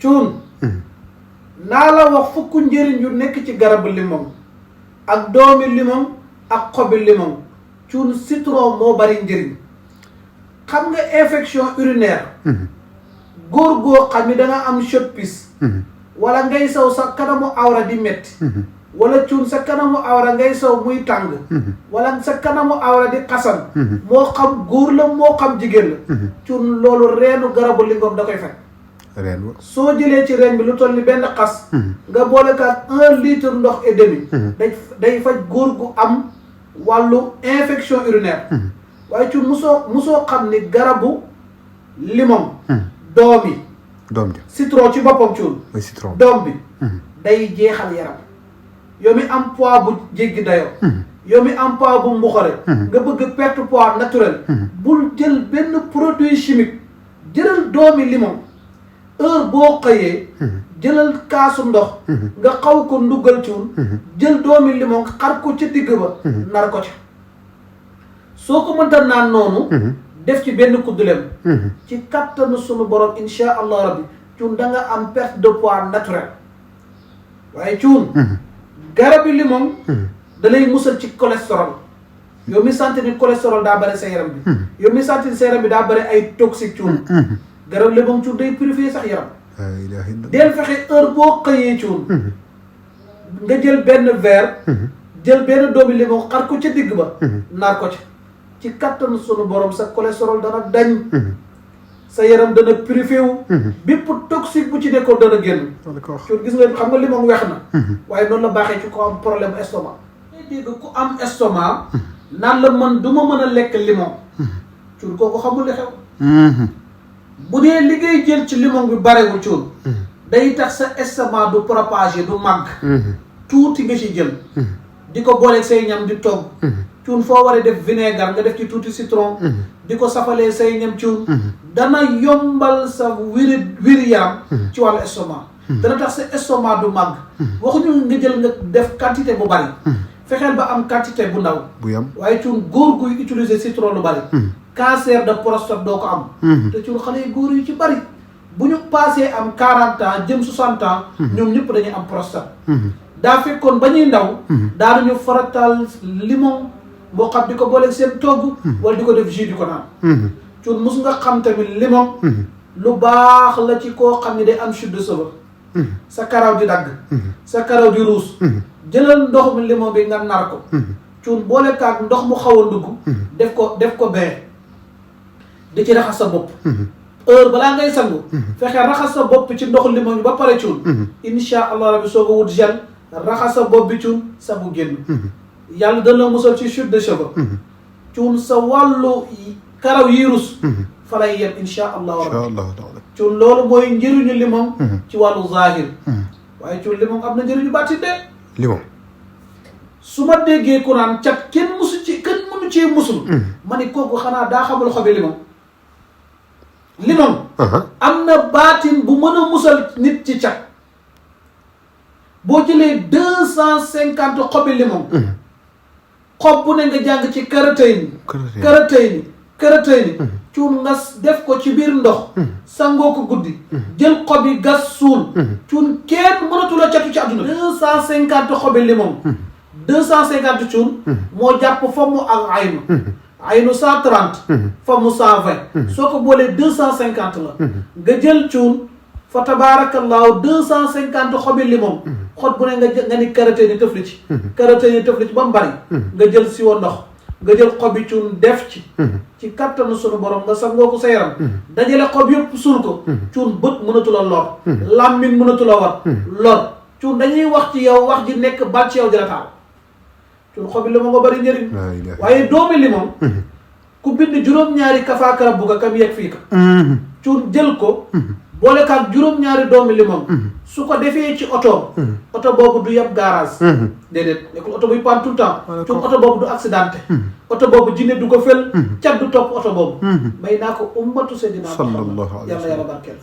cuun naa la wax fukk njëriñ yu nekk ci garabu limon ak doomi limon ak xobi limon. cuun citron moo bari njëriñ. xam nga infection urinaire. góor goo xam ni da nga am chot-pis. wala ngay saw sa kanamu awra di metti. wala cuun sa kanamu awra ngay saw muy tàng. wala sa kanamu awra di xasan. moo xam góor la moo xam jigéen la. cuun loolu reenu garabu limon da koy fekk. soo jëlee ci reen bi lu toll ni benn xas. nga boole ka 1 litre ndox et demi. day faj góor gu am wàllu infection urinaire. waaye cuun musoo xam ni garabu limon. doom ji citron ci boppam cuun. doom bi. day jeexal yaram. yow mi am poids bu jéggi dayoo. yow mi am poids bu mbuxare. nga bëgg perte poids naturel. bul jël benn produit chimique. jëlal doomi limon. heure boo xëyee. jëlal kaasu ndox. nga xaw ko nduggal cuun. jël doomi limon xar ko ci digg ba. nar ko ci. soo ko mënta naan noonu. def ci benn kuddulem. ci kattanu sunu borom insha allah rabbi cuun da nga am perte de poids naturel. waaye cuun. garabi limon. da lay musal ci cholestérol. yow mi santi ni cholestérol daa bëri sa yaram bi. yow mi santi ni sa yaram bi daa bëri ay toxique cuun. garab limon cuun day purifier sax yaram. del fexe heure boo xëyee cuun. nga jël benn verre. jël benn doomi limon xar ko ca digg ba. naar ko ci kattanu sunu borom sa cholestérol dana dañ. sa yaram dana purifié wu. bépp toxique bu ci nekkoon dana génn. cuun gis nga xam nga limon weex na. waaye noonu la baaxee ci ko am problème estomac. ngay dégg ku am estomac. naan la man du ma mën a lekk limon. cuun kooku xamul li xew. bu dee li ngay jël ci limon bi barewul cuun. day tax sa estomac du propagé du màgg. tuuti nga ci jël. di ko booleeg say ñam di togg. cuun foo waree def vinaigre nga def ci tuuti citron. di ko safalee say ñam cuun. dana yombal sa wiri yaram. ci wàllu estomac. dana tax sa estomac du màgg. waxuñu nga jël nga def quantité bu bari. fexeel ba am quantité bu ndaw. bu yam waaye cuun góor guy utiliser citron lu bari. cancer de prostate doo ko am. te cuun xale yu góor yu ci bari. bu ñu passé am 40 ans jëm 60 ans. ñoom ñëpp dañuy am prostate. daa fekkoon ba ñuy ndaw. daanañu farataal limon. moo xam di ko booleeg seen togg. wala di ko def jus di ko naan. cuun mus nga xam tamit limon. lu baax la ci koo xam ne day am chute de cheveux. sa karaw di dagg. sa karaw di ruus. jëlal ndox mi limon bi nga nar ko. cuun boole kaag ndox mu xaw a dugg. def ko bee. di ci raxas sa bopp. heure balaa ngay sangu. fexe raxas sa bopp ci ndoxu limon bi ba pare cuun. insha allah rabbi soo ko wut gel raxas sa bopp bi cuun sangu génn. yàlla dana musal ci chute de cheveux. cuun sa wàllu karaw yi rus. fa lay yem insha allah rabbi. cuun loolu mooy njëriñu limon. ci wàllu zahir. waaye cuun limon am na njëriñu baatin de. limon. su ma déggee ku naan cat kenn mënu ci musul. ma ni kooku xanaa daa xamul xobi limon. limon. am na baatin bu mën a musal nit ci cat. boo jëlee 250 xobi limon. xob bu ne nga jàng ci karatayni cuun nga def ko ci biir ndox. sangoo ko guddi. jël xob yi gas suul. cuun kenn mënatu la catu ci àdduna. 250 xobi limon. 250 cuun. moo jàpp fa mu ak aynu 130. fa mu 120. soo ko boolee 250 la. nga jël cuun fa tabaarakallaahu 250 xobi limon. xot bu ne nga ni karatayni tëfli ci. karatayni tëfli ci ba mu bari. nga jël siwo ndox. nga jël xobi cuun def ci. ci kattanu sunu borom nga sangoo ko sa yaram. dajale xob yëpp suul ko. cuun bët mënatu la lor. làmmiñ mënatu la war. lor cuun dañuy wax ci yow wax ji nekk bal ci yow di la taal. cuun xobi limon nga bari njëriñ. waaye doomi limon. ku bind juróom-ñaari kafaakara bugga kam yegg fii ka. cuun jël ko. boole kaag juróom-ñaari doomi limon. su ko defee ci oto. oto boobu du yab garage. déedéet nekkul oto buy panne tout le temps. cuun oto boobu du accidenté. oto boobu jinne du ko fel. cat du topp oto boobu. may naa ko ummatu seydina Muhammad yàlla barkeel.